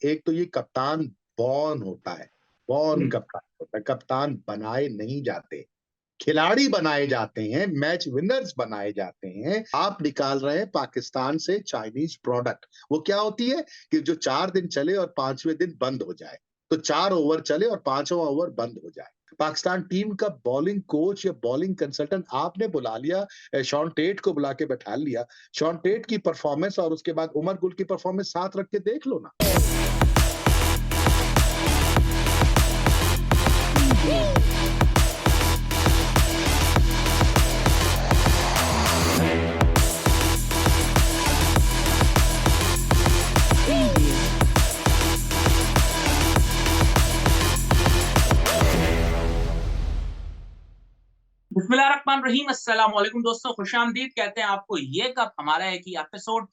एक तो ये कप्तान बॉर्न होता है, बॉर्न हुँ, कप्तान होता है, कप्तान बनाए नहीं जाते। खिलाड़ी बनाए जाते हैं, मैच विनर्स बनाए जाते हैं। आप निकाल रहे हैं पाकिस्तान से चाइनीज़ प्रोडक्ट। वो क्या होती है कि जो 4 दिन चले और 5वें दिन बंद हो जाए। तो 4 ओवर चले और 5वाँ ओवर बंद हो जाए। पाकिस्तान टीम का बॉलिंग कोच या बॉलिंग कंसल्टेंट आपने बुला लिया, शॉन टेट को बुला के बैठा लिया। शॉन टेट की परफॉर्मेंस और उसके बाद उमर गुल की परफॉर्मेंस साथ रख के देख लो ना। बिस्मिल्लाहिर्रहमानिर्रहीम, अस्सलाम वालेकुम दोस्तों, खुशामदीद कहते हैं आपको। ये कब हमारा है कि एपिसोड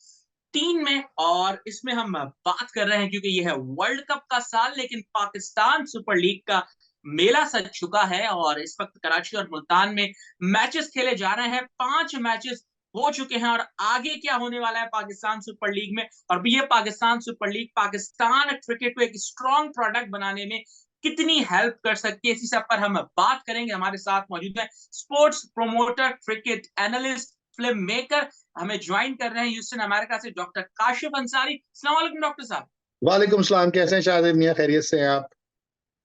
3 में, और इसमें हम बात कर रहे हैं क्योंकि ये है वर्ल्ड कप का साल, लेकिन पाकिस्तान सुपर लीग का मेला सज चुका है और इस वक्त कराची और मुल्तान में मैचेस खेले जा रहे हैं। 5 मैचेस हो चुके हैं और आगे क्या होने वाला है पाकिस्तान सुपर लीग में, और ये Pakistan super league Pakistan cricket को एक स्ट्रॉन्ग प्रोडक्ट बनाने में कितनी हेल्प कर सकती है, इसी सब पर हम बात करेंगे। हमारे साथ मौजूद है sports promoter, cricket analyst, film maker, हमें ज्वाइन कर रहे हैं ह्यूस्टन अमेरिका से डॉक्टर काशिफ अंसारी। अस्सलाम वालेकुम डॉक्टर साहब। वालेकुम सलाम, कैसे हैं शाहिद मियां, खैरियत से हैं आप?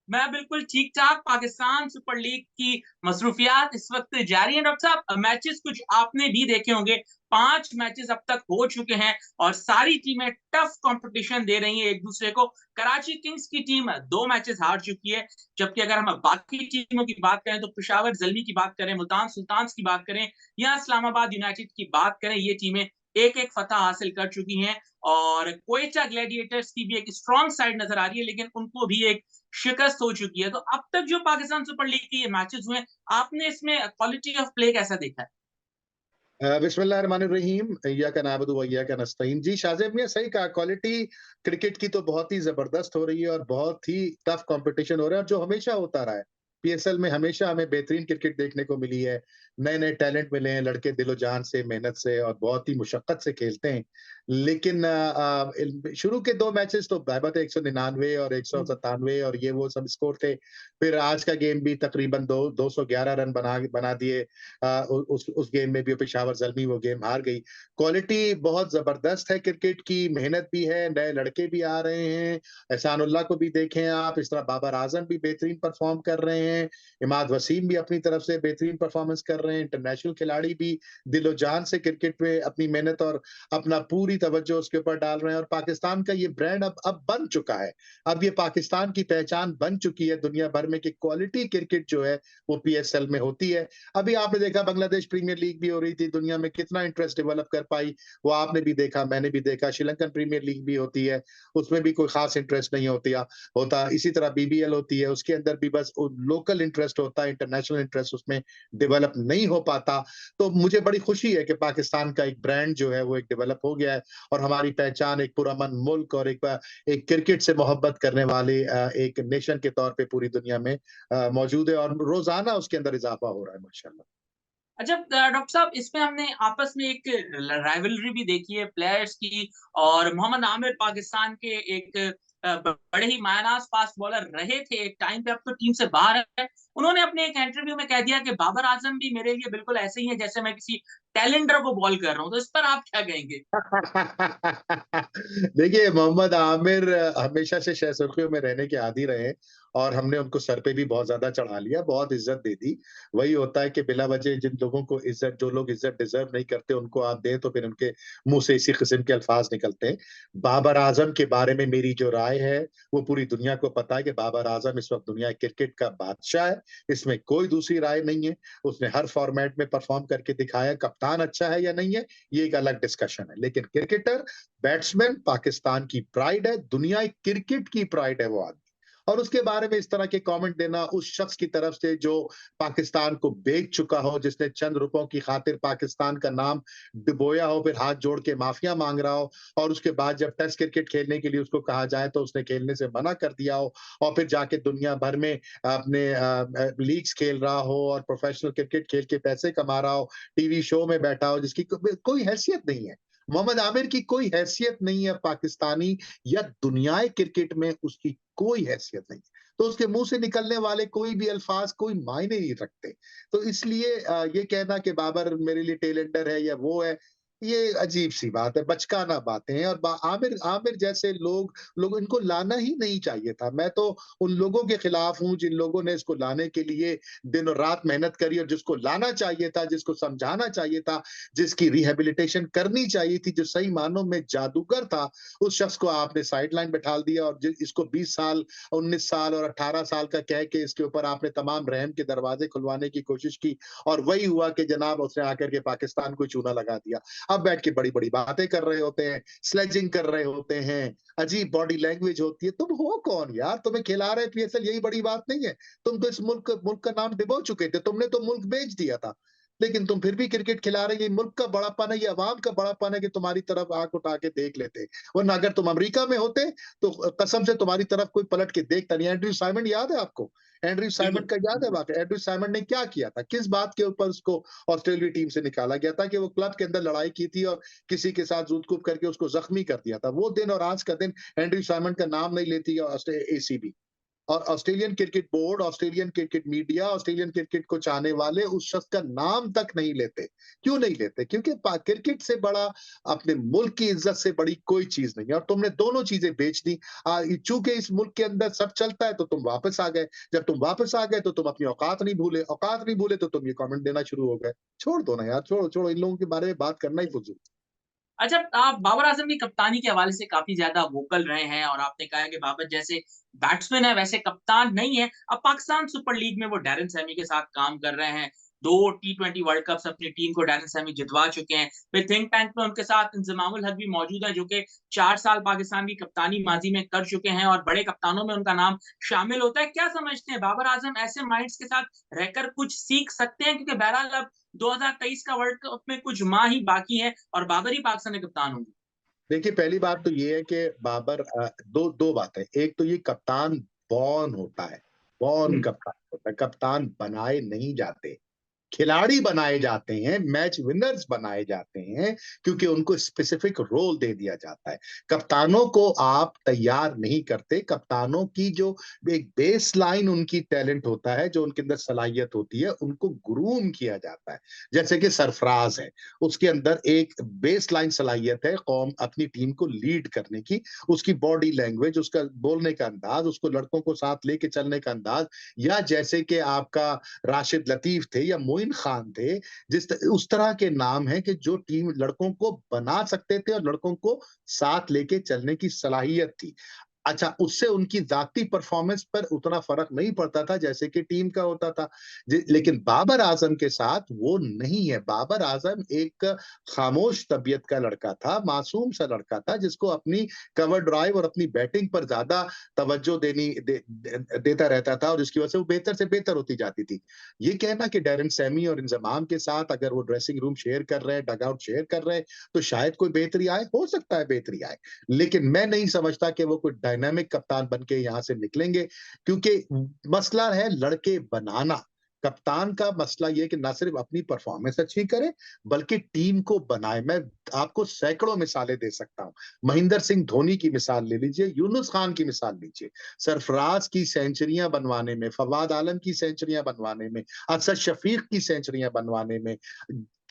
मैं बिल्कुल ठीक-ठाक। पाकिस्तान सुपर लीग की मसरूफियात इस वक़्त जारी हैं डॉक्टर साहब। मैचेस कुछ आपने भी देखे होंगे। 5 मैचेस अब तक हो चुके हैं और सारी टीमें टफ कॉम्पिटिशन दे रही हैं एक-दूसरे को। कराची किंग्स की टीम 2 मैचेस हार चुकी है, जबकि अगर हम बाकी टीमों की बात करें तो पेशावर ज़ल्मी की बात करें, मुल्तान सुल्तान्स की बात करें या इस्लामाबाद यूनाइटेड की बात करें, ये टीमें एक-एक फ़तह हासिल कर चुकी हैं। और क्वेटा ग्लैडिएटर्स की भी एक स्ट्रॉन्ग साइड नज़र आ रही है, लेकिन उनको भी एक शिकस्त हो चुकी है। तो अब तक जो पाकिस्तान सुपर लीग के ये मैचेस हुए हैं, आपने इसमें क्वालिटी ऑफ प्ले कैसा देखा है? बिस्मिल्लाहिर्रहमानिर्रहीम, इय्याका नअबुदु व इय्याका नस्तईन। जी, शाज़िब ने सही कहा, क्वालिटी क्रिकेट की तो बहुत ही ज़बरदस्त हो रही है और बहुत ही टफ कॉम्पिटिशन हो रहा है, और जो हमेशा होता रहा है। पीएसएल में हमेशा हमें बेहतरीन क्रिकेट देखने को मिली है। नए-नए टैलेंट मिले हैं, लड़के दिलो-जान से, मेहनत से और बहुत ही मुशक्कत से खेलते हैं। लेकिन शुरू के 2 मैचेस तो बहबत 199 और हुँ। 197 और ये वो सब स्कोर थे। फिर आज का गेम भी तकरीबन दो 211 रन बना बना दिए। उस गेम में भी पेशावर ज़ल्मी वो गेम हार गई। क्वालिटी बहुत ज़बरदस्त है क्रिकेट की, मेहनत भी है, नए लड़के भी आ रहे हैं। एहसानुल्लाह को भी देखें आप, इस तरह बाबर आज़म भी बेहतरीन परफ़ॉर्म कर रहे हैं। इमाद वसीम भी अपनी तरफ से बेहतरीन परफ़ॉर्मेंस कर रहे हैं। इंटरनेशनल खिलाड़ी भी दिलो-जान से क्रिकेट में अपनी मेहनत और अपना पूरी तवज्जो उसके ऊपर डाल रहे हैं, और पाकिस्तान का ये ब्रांड अब बन चुका है। अब ये पाकिस्तान की पहचान बन चुकी है दुनिया भर में कि क्वालिटी क्रिकेट जो है, वो पीएसएल में होती है। अभी आपने देखा बांग्लादेश प्रीमियर लीग भी हो रही थी, दुनिया में कितना इंटरेस्ट डेवलप कर पाई, वो आपने भी देखा, मैंने भी देखा। श्रीलंकन प्रीमियर लीग भी होती है, उसमें भी कोई खास इंटरेस्ट नहीं होता। इसी तरह बीबीएल होती है, उसके अंदर भी बस लोकल इंटरेस्ट होता है, इंटरनेशनल इंटरेस्ट उसमें डेवलप नहीं हो पाता। तो मुझे बड़ी खुशी है कि पाकिस्तान का एक ब्रांड जो है वो एक डेवलप हो गया है, और हमारी पहचान एक पुरअमन मुल्क और एक क्रिकेट से मोहब्बत करने वाले एक नेशन के तौर पे पूरी दुनिया में मौजूद है, और रोज़ाना उसके अंदर इज़ाफ़ा हो रहा है माशाअल्लाह। अच्छा, डॉक्टर साहब, इसमें हमने आपस में एक राइवलरी भी देखी है प्लेयर्स की, और मोहम्मद आमिर पाकिस्तान के एक बड़े ही मायनाज फास्ट बॉलर रहे थे एक टाइम पे, अब तो टीम से बाहर है। उन्होंने अपने एक इंटरव्यू में कह दिया कि बाबर आजम भी मेरे लिए बिल्कुल ऐसे ही है जैसे मैं किसी टैलेंडर को बॉल कर रहा हूँ। तो इस पर आप क्या कहेंगे? देखिए, मोहम्मद आमिर हमेशा से शह सुर्खियों में रहने के आदी रहे हैं, और हमने उनको सर पे भी बहुत ज़्यादा चढ़ा लिया, बहुत इज़्ज़त दे दी। वही होता है कि बिला वजह जिन लोगों को इज़्ज़त जो लोग इज़्ज़त डिज़र्व नहीं करते, उनको आप दें तो फिर उनके मुँह से इसी किस्म के अल्फ़ाज़ निकलते हैं। बाबर आज़म के बारे में मेरी जो राय है, वो पूरी दुनिया को पता है कि बाबर आज़म इस वक़्त दुनिया क्रिकेट का बादशाह है, इसमें कोई दूसरी राय नहीं है। उसने हर फ़ॉर्मेट में परफ़ॉर्म करके दिखाया। कप्तान अच्छा है या नहीं है, ये एक अलग डिस्कशन है। लेकिन क्रिकेटर, बैट्समैन पाकिस्तान की प्राइड है, दुनिया क्रिकेट की प्राइड है वो आदमी। और उसके बारे में इस तरह के कमेंट देना उस शख्स की तरफ से जो पाकिस्तान को बेच चुका हो, जिसने चंद रुपयों की खातिर पाकिस्तान का नाम डुबोया हो, फिर हाथ जोड़ के माफिया मांग रहा हो, और उसके बाद जब टेस्ट क्रिकेट खेलने के लिए उसको कहा जाए तो उसने खेलने से मना कर दिया हो, और फिर जाके दुनिया भर में अपने लीग्स खेल रहा हो और प्रोफेशनल क्रिकेट खेल के पैसे कमा रहा हो, टीवी शो में बैठा हो जिसकी कोई हैसियत नहीं है। मोहम्मद आमिर की कोई हैसियत नहीं है पाकिस्तानी या दुनियाई क्रिकेट में, उसकी कोई हैसियत नहीं है। तो उसके मुँह से निकलने वाले कोई भी अल्फाज़ कोई मायने नहीं रखते। तो इसलिए ये कहना कि बाबर मेरे लिए टेल एंडर है या वो है, ये अजीब-सी बात है, बचकाना बातें हैं। और आमिर आमिर जैसे लोग इनको लाना ही नहीं चाहिए था। मैं तो उन लोगों के खिलाफ हूँ जिन लोगों ने इसको लाने के लिए दिन और रात मेहनत करी, और जिसको लाना चाहिए था, जिसको समझाना चाहिए था, जिसकी रिहैबिलिटेशन करनी चाहिए थी, जो सही मानों में जादूगर था, उस शख्स को आपने साइडलाइन बैठाल दिया और इसको 20 साल, 19 साल और 18 साल का कह के इसके ऊपर आपने तमाम रहम के दरवाजे खुलवाने की कोशिश की, और वही हुआ कि जनाब उसने आकर के पाकिस्तान को चूना लगा दिया। अब बैठ के बड़ी-बड़ी बातें कर रहे होते हैं, स्लेजिंग कर रहे होते हैं, अजीब बॉडी लैंग्वेज होती है। तुम हो कौन यार? तुम्हें खिला रहे पीएसएल, यही बड़ी बात नहीं है? तुम तो इस मुल्क का नाम डुबो चुके थे, तुमने तो मुल्क बेच दिया था। लेकिन तुम फिर भी क्रिकेट खिला रहे हैं, ये मुल्क का बड़ापन है, ये अवाम का बड़ापन है कि तुम्हारी तरफ आँख उठा के देख लेते। वरना अगर तुम अमेरिका में होते, तो कसम से तुम्हारी तरफ कोई पलट के देखता नहीं। एंड्रयू साइमंड याद है आपको? एंड्रयू बिल्कुल। साइमंड का याद है वाक़या? एंड्रयू साइमंड ने क्या किया था? किस बात के ऊपर उसको ऑस्ट्रेलिया टीम से निकाला गया था कि वो क्लब के अंदर लड़ाई की थी और किसी के साथ जूत-कूट करके उसको ज़ख्मी कर दिया था। वो दिन और आज का दिन एंड्रयू साइमंड का नाम नहीं लेती एसीबी। और Australian cricket board, Australian cricket media, Australian cricket को चाहने वाले उस शख्स का नाम तक नहीं लेते। क्यों नहीं लेते? क्योंकि क्रिकेट से बड़ा, अपने मुल्क की इज्जत से बड़ी कोई चीज नहीं है, और तुमने दोनों चीजें बेच दी। चूंकि इस मुल्क के अंदर सब चलता है तो तुम वापस आ गए। जब तुम वापस आ गए तो तुम अपनी औकात नहीं भूले तो तुम ये कमेंट देना शुरू हो गए। छोड़ दो ना यार, छोड़ो छोड़ो, इन लोगों के बारे में बात करना ही फजूल। अच्छा, आप बाबर आज़म की कप्तानी के हवाले से काफ़ी ज़्यादा वोकल रहे हैं और आपने कहा है कि बाबर जैसे बैट्समैन है, वैसे कप्तान नहीं है। अब पाकिस्तान सुपर लीग में वो डैरेन सैमी के साथ काम कर रहे हैं। 2 टी20 वर्ल्ड कप्स अपनी टीम को डैरेन सैमी जितवा चुके हैं। फिर थिंक टैंक में उनके साथ इंज़मामुल हक भी मौजूद है, जो कि 4 साल पाकिस्तान की कप्तानी माज़ी में कर चुके हैं और बड़े कप्तानों में उनका नाम शामिल होता है। क्या समझते हैं, बाबर आज़म ऐसे माइंड्स के साथ रहकर कुछ सीख सकते हैं? क्योंकि बहरहाल अब 2023 का वर्ल्ड कप में कुछ माह ही बाकी है और बाबर ही पाकिस्तान के कप्तान होंगे। देखिए, पहली बात तो ये है कि बाबर, दो बातें। एक तो ये कप्तान बॉर्न होता है, बॉर्न हुँ, कप्तान होता है, कप्तान बनाए नहीं जाते। खिलाड़ी बनाए जाते हैं, मैच विनर्स बनाए जाते हैं, क्योंकि उनको स्पेसिफिक रोल दे दिया जाता है। कप्तानों को आप तैयार नहीं करते। कप्तानों की जो एक बेसलाइन उनकी टैलेंट होता है, जो उनके अंदर सलाहियत होती है, उनको ग्रूम किया जाता है। जैसे कि सरफराज है, उसके अंदर एक बेसलाइन सलाहियत है कौम अपनी टीम को लीड करने की। उसकी बॉडी लैंग्वेज, उसका बोलने का अंदाज, उसको लड़कों को साथ लेके चलने का अंदाज, या जैसे कि आपका राशिद लतीफ थे या मोइन खान थे, उस तरह के नाम हैं कि जो टीम लड़कों को बना सकते थे और लड़कों को साथ लेके चलने की सलाहियत थी। अच्छा, उससे उनकी ज़ाती परफ़ॉर्मेंस पर उतना फ़र्क नहीं पड़ता था जैसे कि टीम का होता था। लेकिन बाबर आज़म के साथ वो नहीं है। बाबर आज़म एक खामोश तबीयत का लड़का था, मासूम सा लड़का था, जिसको अपनी कवर ड्राइव और अपनी बैटिंग पर ज़्यादा तवज्जो देता रहता था, और इसकी वजह से वो बेहतर से बेहतर होती जाती थी। ये कहना कि डैरेन सैमी और इंज़माम के साथ अगर वो ड्रेसिंग रूम शेयर कर रहे हैं, डग आउट शेयर कर रहे हैं, तो शायद कोई बेहतरी आए, हो सकता है बेहतरी आए। लेकिन मैं नहीं समझता कि वो कोई डायनामिक कप्तान बन के यहाँ से निकलेंगे, क्योंकि मसला है लड़के बनाना। कप्तान का मसला ये है कि ना सिर्फ अपनी परफॉर्मेंस अच्छी करे, बल्कि टीम को बनाए। मैं आपको सैकड़ों मिसालें दे सकता हूँ। महेंद्र सिंह धोनी की मिसाल ले लीजिए, यूनुस खान की मिसाल लीजिए। सरफराज की सेंचुरियां बनवाने में, फवाद आलम की सेंचुरियां बनवाने में, असद शफीक की सेंचुरियां बनवाने में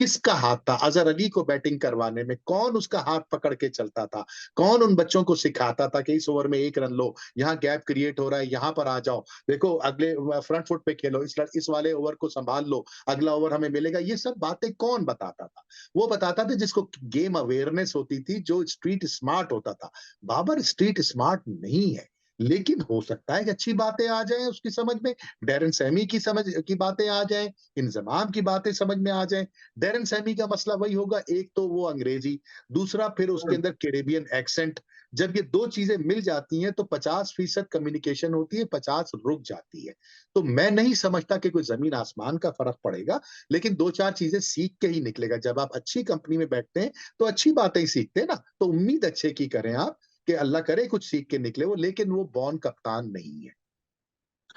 किसका हाथ था? अज़हर अली को बैटिंग करवाने में कौन उसका हाथ पकड़ के चलता था? कौन उन बच्चों को सिखाता था कि इस ओवर में 1 रन लो, यहाँ गैप क्रिएट हो रहा है, यहाँ पर आ जाओ। देखो अगले फ्रंट फुट पे खेलो, इस वाले ओवर को सँभाल लो, अगला ओवर हमें मिलेगा। ये सब बातें कौन बताता था? वो बताता था जिसको गेम अवेयरनेस होती थी, जो स्ट्रीट स्मार्ट होता था। बाबर स्ट्रीट स्मार्ट नहीं है, लेकिन हो सकता है कि अच्छी बातें आ जाएँ उसकी समझ में, डैरेन सैमी की समझ की बातें आ जाएँ, इंज़माम की बातें समझ में आ जाएँ। डैरेन सैमी का मसला वही होगा, एक तो वो अंग्रेजी, दूसरा फिर उसके हुँ। अंदर कैरेबियन एक्सेंट। जब ये 2 चीज़ें मिल जाती हैं तो 50% कम्युनिकेशन होती है, 50 रुक जाती है। तो मैं नहीं समझता कि कोई ज़मीन-आसमान का फ़र्क पड़ेगा, लेकिन 2-4 चीज़ें सीख के ही निकलेगा। जब आप अच्छी कंपनी में बैठते हैं, तो अच्छी बातें ही सीखते हैं ना, तो उम्मीद अच्छे की करें आप कि अल्लाह करे कुछ सीख के निकले वो, लेकिन वो बॉर्न कप्तान नहीं है।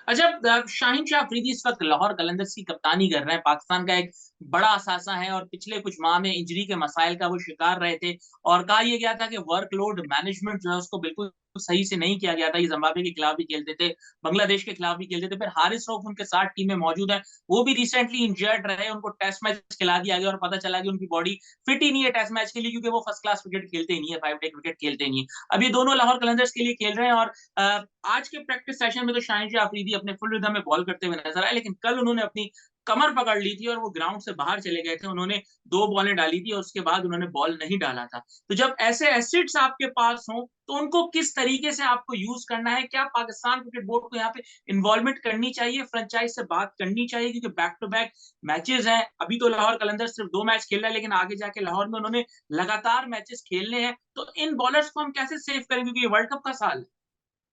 अच्छा, शाहीन शाह अफरीदी इस वक्त लाहौर कलंदर्स की कप्तानी कर रहे हैं। पाकिस्तान का एक बड़ा असासा है और पिछले कुछ माह में इंजरी के मसाइल का वो शिकार रहे थे और कहा यह गया था कि वर्कलोड मैनेजमेंट जो है उसको बिल्कुल सही से नहीं किया गया था। ये जिम्बाब्वे के खिलाफ भी खेलते थे, बांग्लादेश के खिलाफ भी खेलते थे। फिर हारिस रऊफ उनके साथ टीम में मौजूद है, वो भी रिसेंटली इंजर्ड रहे, उनको टेस्ट मैच खिला दिया गया और पता चला कि उनकी बॉडी फिट ही नहीं है टेस्ट मैच के लिए, क्योंकि वो फर्स्ट क्लास क्रिकेट खेलते ही नहीं है, 5 डे क्रिकेट खेलते ही नहीं है। अब ये दोनों लाहौर कलंदर्स के लिए खेल रहे हैं और आज के प्रैक्टिस सेशन में तो शाहीन शाह अफरीदी अपने फुल रिदम में बॉल करते हुए नजर आए, लेकिन कल उन्होंने अपनी कमर पकड़ ली थी और वो ग्राउंड से बाहर चले गए थे। उन्होंने 2 बॉलें डाली थी और उसके बाद उन्होंने बॉल नहीं डाला था। तो जब ऐसे एसेट्स आपके पास हों, तो उनको किस तरीके से आपको यूज करना है? क्या पाकिस्तान क्रिकेट बोर्ड को यहाँ पे इन्वॉल्वमेंट करनी चाहिए, फ्रेंचाइज से बात करनी चाहिए? क्योंकि बैक टू बैक मैचेस हैं। अभी तो लाहौर कलंदर्स सिर्फ 2 मैच खेल रहा है, लेकिन आगे जाके लाहौर में उन्होंने लगातार मैचेस खेलने हैं। तो इन बॉलर्स को हम कैसे सेव करें, क्योंकि ये वर्ल्ड कप का साल है।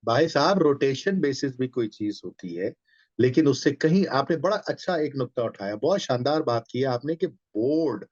भाई साहब, रोटेशन बेसिस भी कोई चीज होती है, लेकिन उससे कहीं आपने बड़ा अच्छा एक नुक्ता उठाया, बहुत शानदार बात की है आपने कि बोर्ड,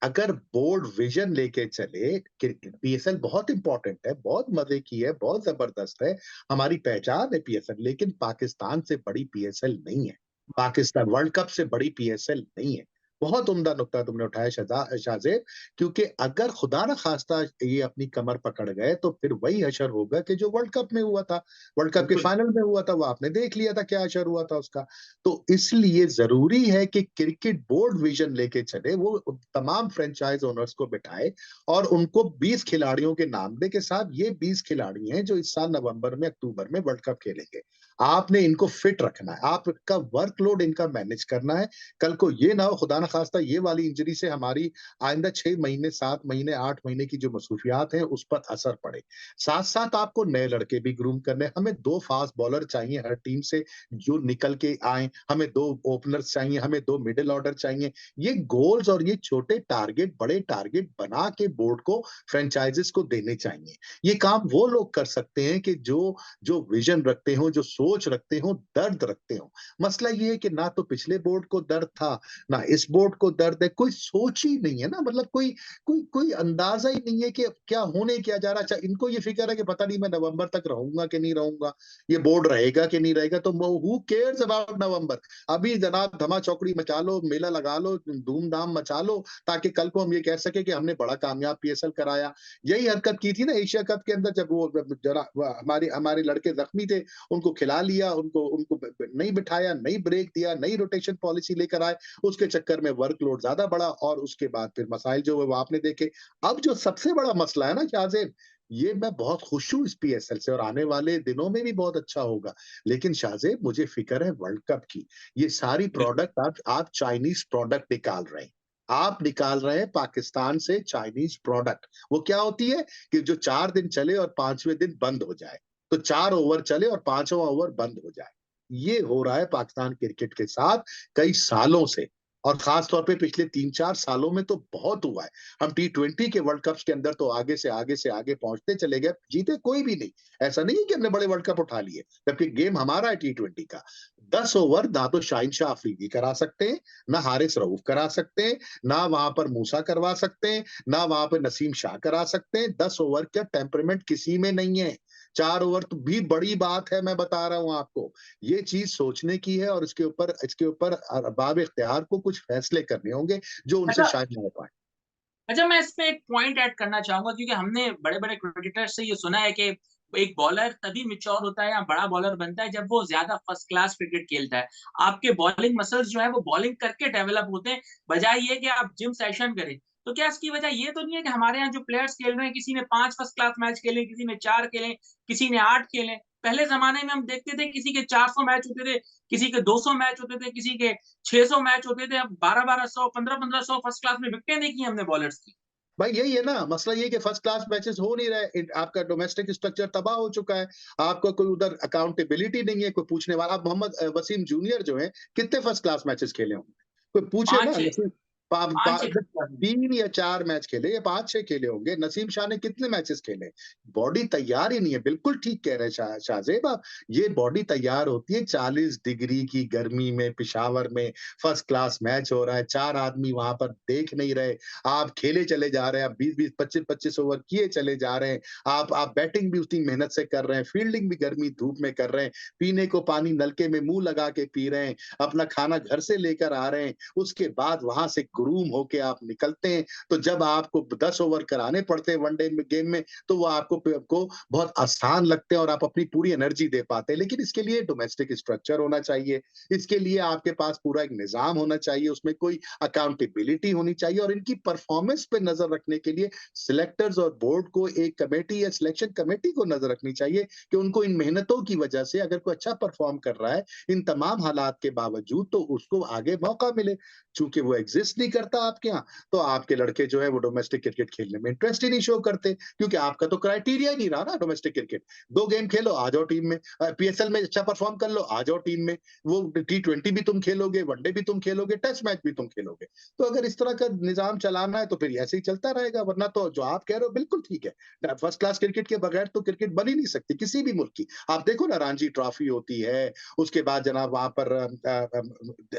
अगर बोर्ड विजन लेके चले, पीएसएल बहुत इंपॉर्टेंट है, बहुत मजे की है, बहुत जबरदस्त है, हमारी पहचान है पीएसएल, लेकिन पाकिस्तान से बड़ी पीएसएल नहीं है। पाकिस्तान वर्ल्ड कप से बड़ी पीएसएल नहीं है। बहुत उम्दा नुक्ता तुमने उठाया शाहजेब, क्योंकि अगर खुदा न खास्ता ये अपनी कमर पकड़ गए तो फिर वही हशर होगा कि जो वर्ल्ड कप में हुआ था, वर्ल्ड कप के बिल्कुल। फाइनल में हुआ था, वो आपने देख लिया था क्या हशर हुआ था उसका। तो इसलिए जरूरी है कि क्रिकेट बोर्ड विजन लेके चले, वो तमाम फ्रेंचाइज ओनर्स को बिठाए और उनको 20 खिलाड़ियों के नाम दे के साथ, ये 20 खिलाड़ी हैं जो इस साल नवंबर में अक्टूबर में वर्ल्ड कप खेलेंगे। आपने इनको फिट रखना है, आपका वर्कलोड इनका मैनेज करना है। कल को ये ना हो खुदा न खास्ता ये वाली इंजरी से हमारी आइंदा 6 महीने, 7 महीने, 8 महीने की जो मसरूफियात हैं उस पर असर पड़े। साथ साथ आपको नए लड़के भी ग्रूम करने, हमें 2 फास्ट बॉलर चाहिए हर टीम से जो निकल के आए, हमें 2 ओपनर्स चाहिए, हमें 2 मिडिल ऑर्डर चाहिए। ये गोल्स और ये छोटे टारगेट, बड़े टारगेट बना के बोर्ड को, फ्रेंचाइजेस को देने चाहिए। ये काम वो लोग कर सकते हैं कि जो जो विजन रखते हो, जो सोच रखते हो, दर्द रखते हो। मसला ये है कि ना तो पिछले बोर्ड को दर्द था, ना इस बोर्ड को दर्द है, कोई सोच ही नहीं है ना, मतलब कोई कोई कोई अंदाजा ही नहीं है कि क्या होने क्या जा रहा है। अच्छा, इनको ये फिक्र है कि पता नहीं मैं नवंबर तक रहूंगा कि नहीं रहूंगा, ये बोर्ड रहेगा कि नहीं रहेगा, तो हु केयर्स अबाउट नवंबर। अभी जनाब धमा चौकड़ी मचा लो, मेला लगा लो, धूमधाम मचा लो, ताकि कल को हम ये कह सके कि हमने बड़ा कामयाब पीएसएल कराया। यही हरकत की थी ना एशिया कप के अंदर, जब वो जरा हमारे हमारे लड़के जख्मी थे, उनको खिला लिया, उनको उनको नहीं बिठाया, नहीं ब्रेक दिया, नई रोटेशन पॉलिसी लेकर आए, उसके चक्कर में वर्कलोड ज्यादा बढ़ा और उसके बाद फिर मसाइल जो है वो आपने देखे। अब जो सबसे बड़ा मसला है ना शाहजेब, ये मैं बहुत खुश हूँ इस पीएसएल से और आने वाले दिनों में भी बहुत अच्छा होगा, लेकिन शाहजेब मुझे फिक्र है वर्ल्ड कप की। ये सारी बिल्कुल। प्रोडक्ट आप चाइनीज प्रोडक्ट निकाल रहे हैं, आप निकाल रहे हैं पाकिस्तान से चाइनीज प्रोडक्ट। वो क्या होती है कि जो 4 दिन चले और 5वें दिन बंद हो जाए, तो 4 ओवर चले और 5वां ओवर बंद हो जाए। ये हो रहा है पाकिस्तान क्रिकेट के साथ कई सालों से, और खास तौर पे पिछले 3-4 सालों में तो बहुत हुआ है। हम T20 के वर्ल्ड कप्स के अंदर तो आगे से आगे से आगे पहुंचते चले गए, जीते कोई भी नहीं। ऐसा नहीं है कि हमने बड़े वर्ल्ड कप उठा लिए, जबकि गेम हमारा है T20 का। 10 ओवर ना तो शाहीन शाह अफरीदी करा सकते हैं, ना हारिस रऊफ करा सकते हैं, ना वहां पर मूसा करवा सकते हैं, ना वहां पर नसीम शाह करा सकते हैं। 10 ओवर का टेम्परमेंट किसी में नहीं है। 4 ओवर तो भी बड़ी बात है, मैं बता रहा हूं आपको। ये चीज सोचने की है और इसके ऊपर अरबाब इख्तियार को कुछ फैसले करने होंगे जो उनसे अच्छा। शायद ना हो पाए। अच्छा, मैं इसमें एक पॉइंट ऐड करना चाहूंगा, क्योंकि हमने बड़े-बड़े क्रिकेटर्स से ये सुना है कि एक बॉलर तभी मैच्योर होता है या बड़ा बॉलर बनता है जब वो ज्यादा फर्स्ट क्लास क्रिकेट खेलता है। आपके बॉलिंग मसल्स जो है वो बॉलिंग करके डेवलप होते हैं, बजाय ये कि आप जिम सेशन करें। तो क्या इसकी वजह ये तो नहीं है कि हमारे यहाँ जो प्लेयर्स खेल रहे हैं, किसी ने 5 फर्स्ट क्लास मैच खेले, किसी ने 4 खेले, किसी ने 8 खेले। पहले ज़माने में हम देखते थे किसी के 400 मैच होते थे, किसी के 200 मैच होते थे, किसी के 600 मैच होते थे। अब 12-1200, 15-1500 फर्स्ट क्लास में विकेटें देखी हमने बॉलर्स की। भाई यही है ना मसला, ये कि फर्स्ट क्लास मैचेस हो नहीं रहे, आपका डोमेस्टिक स्ट्रक्चर तबाह हो चुका है। आपका कोई उधर अकाउंटेबिलिटी नहीं है, कोई पूछने वाला। अब मोहम्मद वसीम जूनियर जो है, कितने फर्स्ट क्लास मैचेस खेले होंगे, कोई पूछे ना 5-6। नसीम। 5 6 3 या 4 मैच खेले या 5-6 खेले होंगे। नसीम शाह ने कितने मैचेस खेले? बॉडी तैयार ही नहीं है। बिल्कुल ठीक कह रहे हैं शाहजेब आप। ये बॉडी तैयार होती है 40 डिग्री की गर्मी में, पेशावर में फर्स्ट क्लास मैच हो रहा है, 4 आदमी वहां पर देख नहीं रहे, आप खेले चले जा रहे हैं, आप 20-20 25-25 ओवर किए चले जा रहे हैं, आप बैटिंग भी उतनी मेहनत से कर रहे हैं, फील्डिंग भी गर्मी धूप में कर रहे हैं, पीने को पानी नलके में मुंह लगा के पी रहे हैं, अपना खाना घर से लेकर आ रहे हैं, उसके बाद वहां से ग्रूम होके आप निकलते हैं। तो जब आपको 10 ओवर कराने पड़ते हैं वनडे गेम में, तो वो आपको बहुत आसान लगते हैं और आप अपनी पूरी एनर्जी दे पाते हैं। लेकिन इसके लिए डोमेस्टिक स्ट्रक्चर होना चाहिए, इसके लिए आपके पास पूरा एक निजाम होना चाहिए, उसमें कोई अकाउंटेबिलिटी होनी चाहिए और इनकी परफॉर्मेंस पे नजर रखने के लिए सिलेक्टर्स और बोर्ड को एक कमेटी या सिलेक्शन कमेटी को नजर रखनी चाहिए कि उनको इन मेहनतों की वजह से अगर कोई अच्छा परफॉर्म कर रहा है इन तमाम हालात के बावजूद, तो उसको आगे मौका मिले। चूंकि वो एग्जिस्ट नहीं करता आपके यहाँ, तो आपके लड़के जो है वो डोमेस्टिक क्रिकेट खेलने में इंटरेस्ट ही नहीं शो करते, क्योंकि आपका तो क्राइटेरिया ही नहीं रहा ना डोमेस्टिक क्रिकेट। 2 गेम खेलो, आ जाओ टीम में, पीएसएल में अच्छा परफॉर्म कर लो, आ जाओ टीम में, वो T20 भी तुम खेलोगे, वनडे भी तुम खेलोगे, टेस्ट मैच भी तुम खेलोगे। तो अगर इस तरह का निजाम चलाना है तो फिर ऐसे ही चलता रहेगा, वरना तो जो आप कह रहे हो बिल्कुल ठीक है। फर्स्ट क्लास क्रिकेट के बगैर तो क्रिकेट बन ही नहीं सकती किसी भी मुल्क की। आप देखो ना, रणजी ट्रॉफी होती है, उसके बाद जनाब वहां पर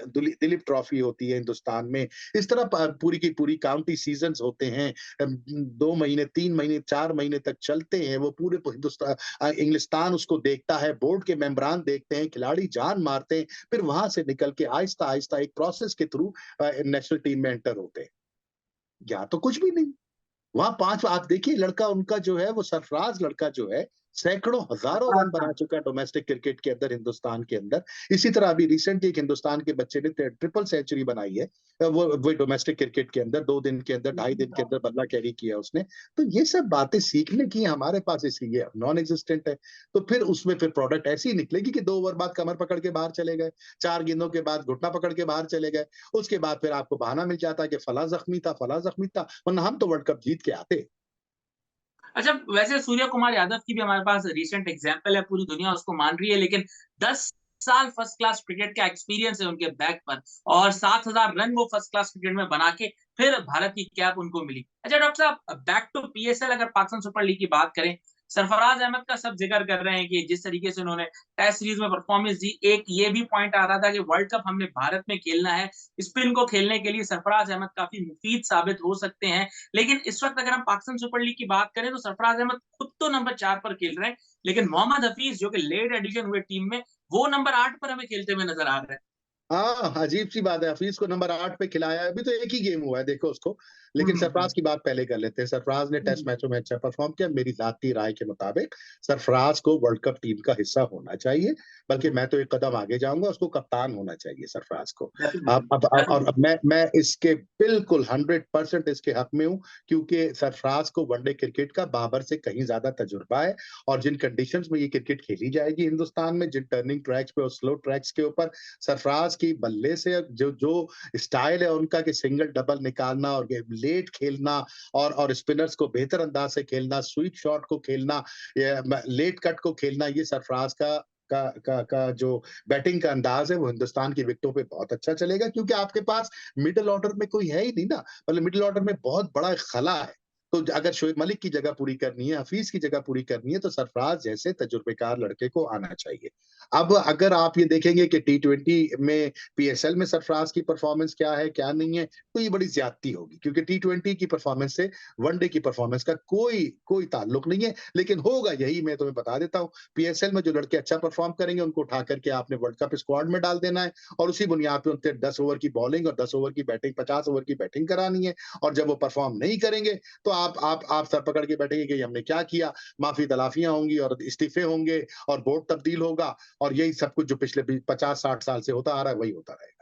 दिलीप ट्रॉफी होती है हिंदुस्तान में। इस तरह पूरी की पूरी काउंटी सीजन्स होते हैं, 2 महीने 3 महीने 4 महीने तक चलते हैं, वो पूरे हिंदुस्तान इंग्लिस्तान उसको देखता है, बोर्ड के मेंबरान देखते हैं, खिलाड़ी जान मारते हैं, फिर वहां से निकल के आहिस्ता आहिस्ता एक प्रोसेस के थ्रू नेशनल टीम में एंटर होते हैं। या तो कुछ भी नहीं। वहां 5 आप देखिए, लड़का उनका जो है वो सरफराज लड़का जो है, सैकड़ों हजारों रन बना चुका है डोमेस्टिक क्रिकेट के अंदर, हिंदुस्तान के अंदर। इसी तरह अभी रिसेंटली एक हिंदुस्तान के बच्चे ने ट्रिपल सेंचुरी बनाई है, वो डोमेस्टिक क्रिकेट के अंदर 2 दिन के अंदर, 2.5 दिन के अंदर बल्ला कैरी किया उसने। तो ये सब बातें सीखने की हमारे पास, इसलिए नॉन एग्जिस्टेंट है। तो फिर उसमें फिर प्रोडक्ट ऐसी निकलेगी कि 2 ओवर बाद कमर पकड़ के बाहर चले गए, 4 गेंदों के बाद घुटना पकड़ के बाहर चले गए, उसके बाद फिर आपको बहाना मिल जाता है कि फला जख्मी था, फला जख्मी था, वरना हम तो वर्ल्ड कप जीत के आते। अच्छा, वैसे सूर्य कुमार यादव की भी हमारे पास रिसेंट एग्जांपल है, पूरी दुनिया उसको मान रही है, लेकिन 10 साल फर्स्ट क्लास क्रिकेट का एक्सपीरियंस है उनके बैक पर और 7,000 रन वो फर्स्ट क्लास क्रिकेट में बना के फिर भारत की कैप उनको मिली। अच्छा डॉक्टर साहब, बैक टू पीएसएल अगर पाकिस्तान सुपर लीग की बात करें, सरफराज अहमद का सब जिक्र कर रहे हैं कि जिस तरीके से उन्होंने टेस्ट सीरीज में परफॉर्मेंस दी, एक ये भी पॉइंट आ रहा था कि वर्ल्ड कप हमने भारत में खेलना है, स्पिन को खेलने के लिए सरफराज अहमद काफी मुफीद साबित हो सकते हैं। लेकिन इस वक्त अगर हम पाकिस्तान सुपर लीग की बात करें तो सरफराज अहमद खुद तो नंबर 4 पर खेल रहे हैं, लेकिन मोहम्मद हफीज जो कि लेट एडिशन हुए टीम में, वो नंबर 8 पर हमें खेलते हुए नजर आ रहे हैं। हाँ, अजीब-सी बात है, हफीज़ को नंबर 8 पे खिलाया है, अभी तो एक ही गेम हुआ है देखो उसको। हुँ, लेकिन हुँ, हुँ। सरफराज की बात पहले कर लेते हैं, सरफराज ने टेस्ट हुँ, मैचों में अच्छा परफ़ॉर्म किया, मेरी ज़ाती राय के मुताबिक सरफराज को वर्ल्ड कप टीम का हिस्सा होना चाहिए, बल्कि मैं तो एक कदम आगे जाऊँगा, उसको कप्तान होना चाहिए सरफराज को। डेफिनिटली, अब डेफिनिटली। मैं इसके बिल्कुल 100% इसके हक में हूँ, क्योंकि सरफराज को वनडे क्रिकेट का बाबर से कहीं ज़्यादा तजुर्बा है और जिन कंडीशंस में ये क्रिकेट खेली जाएगी हिंदुस्तान में, जिन टर्निंग ट्रैक्स पे और स्लो ट्रैक्स के ऊपर, सरफराज की बल्ले से जो जो स्टाइल है उनका कि सिंगल डबल निकालना और लेट खेलना और स्पिनर्स को बेहतर अंदाज से खेलना, स्वीप शॉट को खेलना, लेट कट को खेलना, ये सरफराज का जो बैटिंग का अंदाज है वो हिंदुस्तान की विकेटों पे बहुत अच्छा चलेगा, क्योंकि आपके पास मिडिल ऑर्डर में कोई है ही नहीं ना, मतलब मिडिल ऑर्डर में बहुत बड़ा एक खला है। तो अगर शोएब मलिक की जगह पूरी करनी है, हफीज की जगह पूरी करनी है, तो सरफराज जैसे तजुर्बेकार लड़के को आना चाहिए। अब अगर आप ये देखेंगे कि T20 में, पीएसएल में सरफराज की परफॉर्मेंस क्या है, क्या नहीं है, तो ये बड़ी ज्यादती होगी, क्योंकि T20 की परफॉर्मेंस से वनडे की परफॉर्मेंस का कोई कोई ताल्लुक नहीं है। लेकिन होगा यही, मैं तुम्हें बता देता हूँ, पीएसएल में जो लड़के अच्छा परफॉर्म करेंगे उनको उठा करके आपने वर्ल्ड कप स्क्वाड में डाल देना है और उसी बुनियाद पे उनसे 10 ओवर की बॉलिंग और 10 ओवर की बैटिंग, 50 ओवर की बैटिंग करानी है। और जब वो परफॉर्म नहीं करेंगे तो आप सर पकड़ के बैठेंगे कि हमने क्या किया, माफी तलाफियां होंगी और इस्तीफे होंगे और बोर्ड तब्दील होगा और यही सब कुछ जो पिछले 50-60 साल से होता आ रहा है वही होता रहेगा।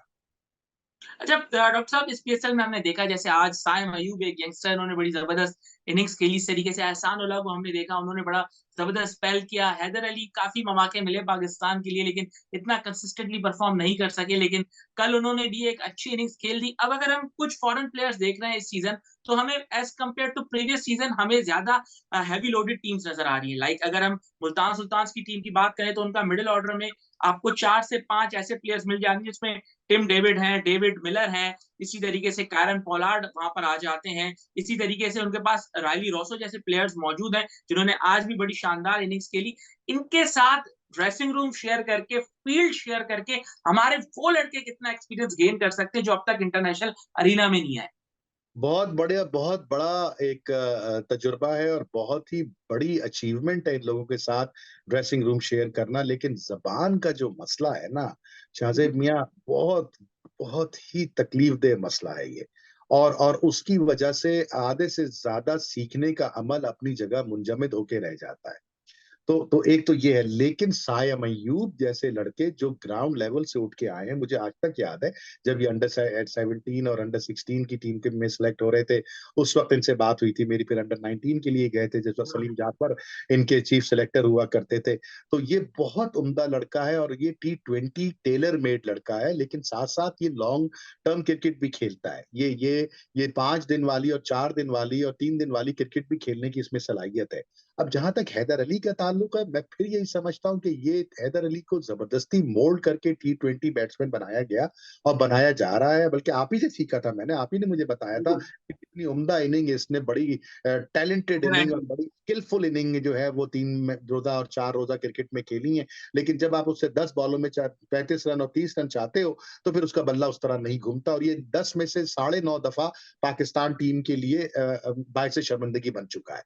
अच्छा डॉक्टर साहब, इस पीएसएल में हमने देखा जैसे आज साइम अयूब एक यंगस्टर, उन्होंने बड़ी जबरदस्त इनिंग्स खेली। इस तरीके से एहसान उल्लाह को हमने देखा, उन्होंने बड़ा जबरदस्त स्पेल किया। हैदर अली काफी मौके मिले पाकिस्तान के लिए, लेकिन इतना कंसिस्टेंटली परफॉर्म नहीं कर सके। लेकिन कल उन्होंने भी एक अच्छी इनिंग्स खेल दी। अब अगर हम कुछ फॉरेन प्लेयर्स देख रहे हैं इस सीजन, तो हमें as compared to previous season हमें ज्यादा हैवी लोडेड टीम्स नजर आ रही है। लाइक अगर हम मुल्तान सुल्तान की टीम की बात करें तो उनका मिडिल ऑर्डर में आपको 4 से 5 ऐसे प्लेयर्स मिल जाएंगे जिसमें टिम डेविड हैं, डेविड मिलर हैं, इसी तरीके से कैरन पोलार्ड वहाँ पर आ जाते हैं, इसी तरीके से उनके पास राइली रोसो जैसे प्लेयर्स मौजूद हैं, जिन्होंने आज भी बड़ी शानदार इनिंग्स खेली। इनके साथ ड्रेसिंग रूम शेयर करके, फील्ड शेयर करके हमारे वो लड़के कितना एक्सपीरियंस गेन कर सकते हैं, जो अब तक इंटरनेशनल अरीना में नहीं आए। बहुत बढ़िया, बहुत बड़ा एक तजुर्बा है और बहुत ही बड़ी अचीवमेंट है इन लोगों के साथ ड्रेसिंग रूम शेयर करना। लेकिन ज़बान का जो मसला है ना, शाहज़ेब मियाँ, बहुत, बहुत ही तकलीफ़देह मसला है ये। और उसकी वजह से आधे से ज़्यादा सीखने का अमल अपनी जगह मुंजमद होके रह जाता है। तो एक तो ये है, लेकिन सायम अय्यूब जैसे लड़के जो ग्राउंड लेवल से उठ के आए हैं, मुझे आज तक याद है जब ये अंडर 17 और अंडर 16 की टीम के में सेलेक्ट हो रहे थे, उस वक़्त इनसे बात हुई थी मेरी, फिर अंडर 19 के लिए गए थे जिस वक़्त सलीम जाफर इनके चीफ सेलेक्टर हुआ करते थे। तो ये बहुत उम्दा लड़का है और ये टी20 टेलर मेड लड़का है, लेकिन साथ-साथ ये लॉन्ग टर्म क्रिकेट भी खेलता है। ये 5 दिन वाली और 4 दिन वाली और 3 दिन वाली क्रिकेट भी खेलने की इसमें सलाहियत है। अब जहाँ तक हैदर अली का ताल्लुक है, मैं फिर यही समझता हूँ कि ये हैदर अली को ज़बरदस्ती मोल्ड करके टी20 बैट्समैन बनाया गया और बनाया जा रहा है, बल्कि आप ही से सीखा था मैंने, आप ही ने मुझे बताया था बिल्कुल। कि कितनी उम्दा इनिंग इसने, बड़ी टैलेंटेड इनिंग और बड़ी स्किलफुल इनिंग जो है वो 3 में रोज़ा और 4 रोज़ा क्रिकेट में खेली है। लेकिन जब आप उससे 10 बॉलों में चा 35 रन और 30 रन चाहते हो, तो फिर उसका बल्ला उस तरह नहीं घूमता और ये 10 में से साढ़े 9 दफ़ा पाकिस्तान टीम के लिए बाइस शर्मिंदगी बन चुका है।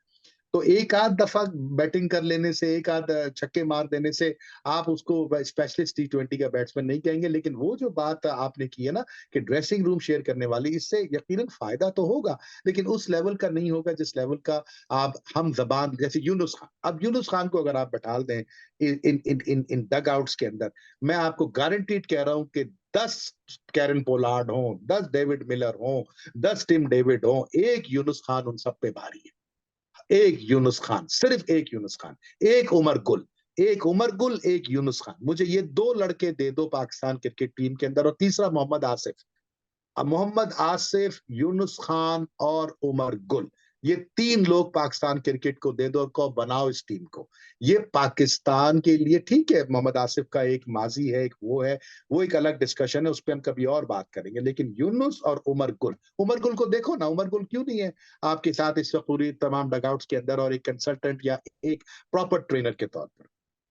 तो एक आध दफा बैटिंग कर लेने से, एक आध छक्के मार देने से आप उसको स्पेशलिस्ट टी20 का बैट्समैन नहीं कहेंगे। लेकिन वो जो बात आपने की है ना कि ड्रेसिंग रूम शेयर करने वाली, इससे यकीनन फायदा तो होगा, लेकिन उस लेवल का नहीं होगा जिस लेवल का आप हम ज़बान जैसे यूनुस खान। अब यूनुस खान को अगर आप बैठा दें इन डग आउट्स के अंदर, मैं आपको गारंटीड कह रहा हूँ कि 10 कैरन पोलार्ड हों, 10 डेविड मिलर हों, 10 टिम डेविड हों, एक यूनुस खान उन सब पे भारी है। एक यूनुस खान, सिर्फ एक यूनुस खान, एक उमर गुल, एक उमर गुल, एक यूनुस खान। मुझे ये 2 लड़के दे दो पाकिस्तान क्रिकेट टीम के अंदर और तीसरा मोहम्मद आसिफ। अब मोहम्मद आसिफ, यूनुस खान और उमर गुल, ये 3 लोग पाकिस्तान क्रिकेट को दे दो और कहो बनाओ इस टीम को। ये पाकिस्तान के लिए ठीक है, मोहम्मद आसिफ का एक माज़ी है, एक वो एक अलग डिस्कशन है, उस पे हम कभी और बात करेंगे। लेकिन यूनुस और उमर गुल को देखो ना, उमर गुल क्यों नहीं है आपके साथ इस वक़्त पूरी तमाम डगआउट्स के अंदर और एक कंसल्टेंट या एक प्रॉपर ट्रेनर के तौर पर?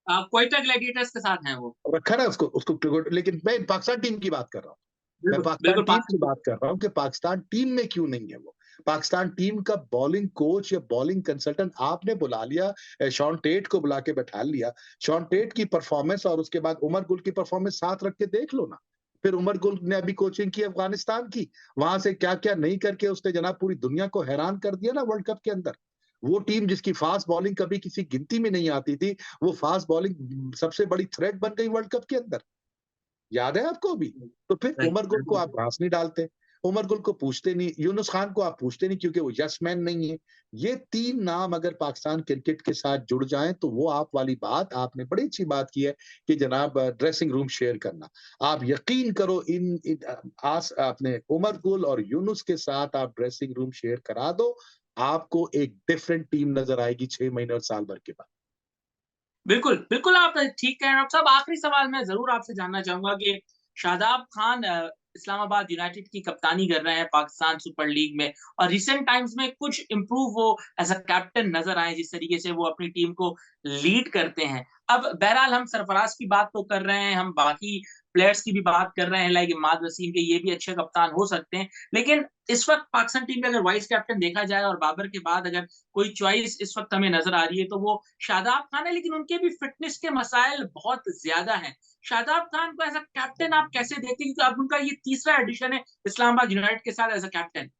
क्वेटा ग्लैडिएटर्स के साथ हैं वो। रखा ना उसको उसको लेकिन मैं पाकिस्तान टीम की बात कर रहा हूँ। मैं बिल्कुल, पाकिस्तान बिल्कुल टीम की पाकिस्तान बात कर रहा हूँ कि पाकिस्तान टीम में क्यों नहीं है वो? पाकिस्तान टीम का बॉलिंग कोच या बॉलिंग कंसल्टेंट आपने बुला लिया, शॉन टेट को बुला के बैठा लिया। शॉन टेट की परफॉर्मेंस और उसके बाद उमर गुल की परफॉर्मेंस साथ रख के देख लो ना। फिर उमर गुल ने अभी कोचिंग की अफगानिस्तान की, वहां से क्या-क्या नहीं करके उसने जनाब पूरी दुनिया को हैरान कर दिया ना वर्ल्ड कप के अंदर। वो टीम जिसकी फास्ट बॉलिंग कभी किसी गिनती में नहीं आती थी, वो फास्ट बॉलिंग सबसे बड़ी थ्रेट बन गई वर्ल्ड कप के अंदर। याद है आपको अभी? तो फिर सही, उमर गुल को बिल्कुल। आप घास नहीं डालते, उमर गुल को पूछते नहीं, यूनुस खान को आप पूछते नहीं क्योंकि वो यस मैन नहीं है। ये 3 नाम अगर पाकिस्तान क्रिकेट के साथ जुड़ जाएँ तो वो आप वाली बात आपने बड़ी अच्छी बात की है कि जनाब ड्रेसिंग रूम शेयर करना। आप यकीन करो इन इन आस आपने उमर गुल और यूनुस के साथ आप ड्रेसिंग रूम शेयर करा दो, आपको एक डिफरेंट टीम नज़र आएगी 6 महीने और साल भर के बाद। बिल्कुल, बिल्कुल आप ठीक कह रहे हैं। डॉक्टर साहब आखिरी सवाल मैं ज़रूर आपसे जानना चाहूँगा कि शादाब खान इस्लामाबाद यूनाइटेड की कप्तानी कर रहे हैं पाकिस्तान सुपर लीग में और रिसेंट टाइम्स में कुछ इम्प्रूव वो एज़ अ कैप्टन नज़र आए जिस तरीके से वो अपनी टीम को लीड करते हैं। अब बहरहाल हम सरफराज की बात तो कर रहे हैं, हम बाकी प्लेयर्स की भी बात कर रहे हैं लाइक इमाद वसीम के ये भी अच्छे कप्तान हो सकते हैं। लेकिन इस वक़्त पाकिस्तान टीम में अगर वाइस कैप्टन देखा जाए और बाबर के बाद अगर कोई चॉइस इस वक़्त हमें नज़र आ रही है तो वो शादाब खान है, लेकिन उनके भी फिटनेस के मसाइल बहुत ज़्यादा हैं। शादाब खान को एज़ अ कैप्टन आप कैसे देखते हैं? क्योंकि अब उनका ये तीसरा एडिशन है इस्लामाबाद यूनाइटेड के साथ as a captain.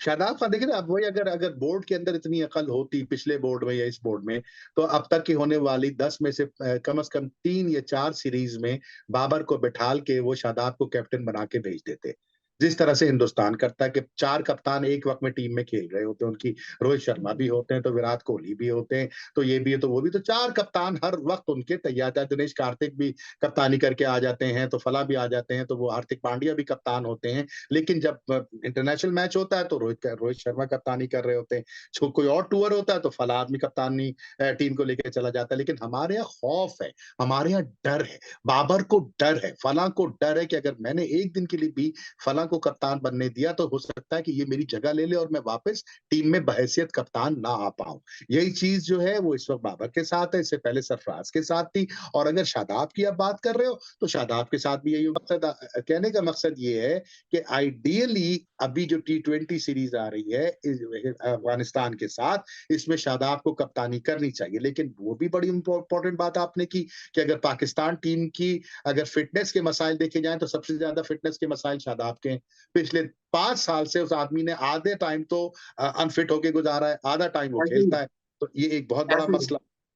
Shadab Khan देखिए ना, अब वही अगर अगर बोर्ड के अंदर इतनी अकल होती पिछले बोर्ड में या इस बोर्ड में, तो अब तक की होने वाली 10 में से कम से कम 3 या 4 सीरीज़ में बाबर को बिठाल के वो शादाब को कैप्टन बना के भेज देते। जिस तरह से हिंदुस्तान करता है कि 4 कप्तान एक वक़्त में टीम में खेल रहे होते हैं, उनकी रोहित शर्मा भी होते हैं, तो विराट कोहली भी होते हैं, तो ये भी है, तो वो भी, तो 4 कप्तान हर वक़्त उनके तैयार था। दिनेश कार्तिक भी कप्तानी करके आ जाते हैं, तो फलां भी आ जाते हैं, तो वो हार्दिक पांड्या भी कप्तान होते हैं। लेकिन जब इंटरनेशनल मैच होता है तो रोहित शर्मा कप्तानी कर रहे होते हैं। कोई और टूर होता है तो फला आदमी कप्तानी टीम को लेके चला जाता है। लेकिन हमारे यहाँ खौफ है, हमारे यहाँ डर है, बाबर को डर है, फला को डर है कि अगर मैंने एक दिन के लिए भी फला को कप्तान बनने दिया तो हो सकता है कि ये मेरी जगह ले ले और मैं वापस टीम में बहैसियत कप्तान ना आ पाऊँ। यही चीज़ जो है वो इस वक़्त बाबर के साथ है, इससे पहले सरफराज के साथ थी और अगर शादाब की आप बात कर रहे हो, तो शादाब के साथ भी यही मकसद कहने का मकसद ये है कि आइडियली अभी जो टी20 सीरीज़ आ रही है अफ़गानिस्तान के साथ, इसमें शादाब को कप्तानी करनी चाहिए। लेकिन वो भी बड़ी इम्पोर्टेंट बात आपने की कि अगर पाकिस्तान टीम की अगर फ़िटनेस के मसाइल देखे जाएँ तो सबसे ज़्यादा फ़िटनेस के मसाइल शादाब के हैं। पिछले 5 साल से उस आदमी ने आधे टाइम तो अनफिट होके गुज़ारा है, आधा टाइम वो ऐसे ही खेलता है। तो ये एक ऐसे ही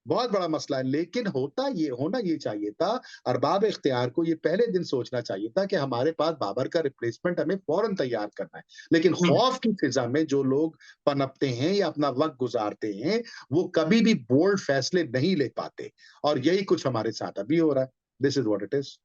बहुत बड़ा मसला है। लेकिन होना ये चाहिए था, अरबाब इख्तियार को ये पहले दिन सोचना चाहिए था कि हमारे पास बाबर का रिप्लेसमेंट हमें फ़ौरन तैयार करना है। लेकिन हुँ। खौफ की फ़िज़ा में जो लोग पनपते हैं या अपना वक़्त गुज़ारते हैं, वो कभी भी बोल्ड फ़ैसले नहीं ले पाते और यही कुछ हमारे साथ अभी हो रहा है। This is what it is.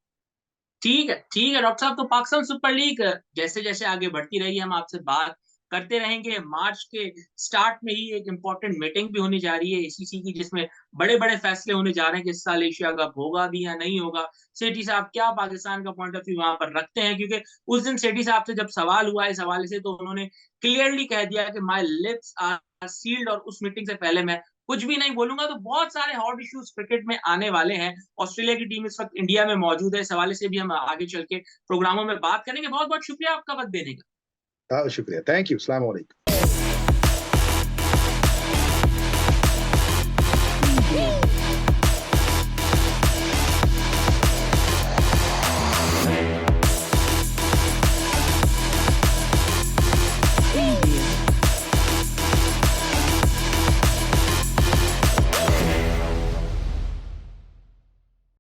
ठीक है डॉक्टर साहब, तो पाकिस्तान सुपर लीग जैसे-जैसे आगे बढ़ती रही, हम आपसे बात करते रहेंगे। मार्च के स्टार्ट में ही एक इम्पोर्टेंट मीटिंग भी होने जा रही है एसीसी की, जिसमें बड़े-बड़े फैसले होने जा रहे हैं कि इस साल एशिया कप होगा भी या नहीं होगा। सेठी साहब क्या पाकिस्तान का पॉइंट ऑफ व्यू वहाँ पर रखते हैं? क्योंकि उस दिन सेठी साहब से जब सवाल हुआ इस हवाले से, तो उन्होंने क्लियरली कह दिया कि माय लिप्स आर सील्ड, और उस मीटिंग से पहले मैं कुछ भी नहीं बोलूँगा। तो बहुत सारे हॉट इश्यूज़ क्रिकेट में आने वाले हैं। ऑस्ट्रेलिया की टीम इस वक़्त इंडिया में मौजूद है। इस हवाले से भी हम आगे चल के प्रोग्रामों में बात करेंगे। बहुत-बहुत शुक्रिया आपका वक़्त देने का। शुक्रिया। Thank you. अस्सलाम वालेकुम।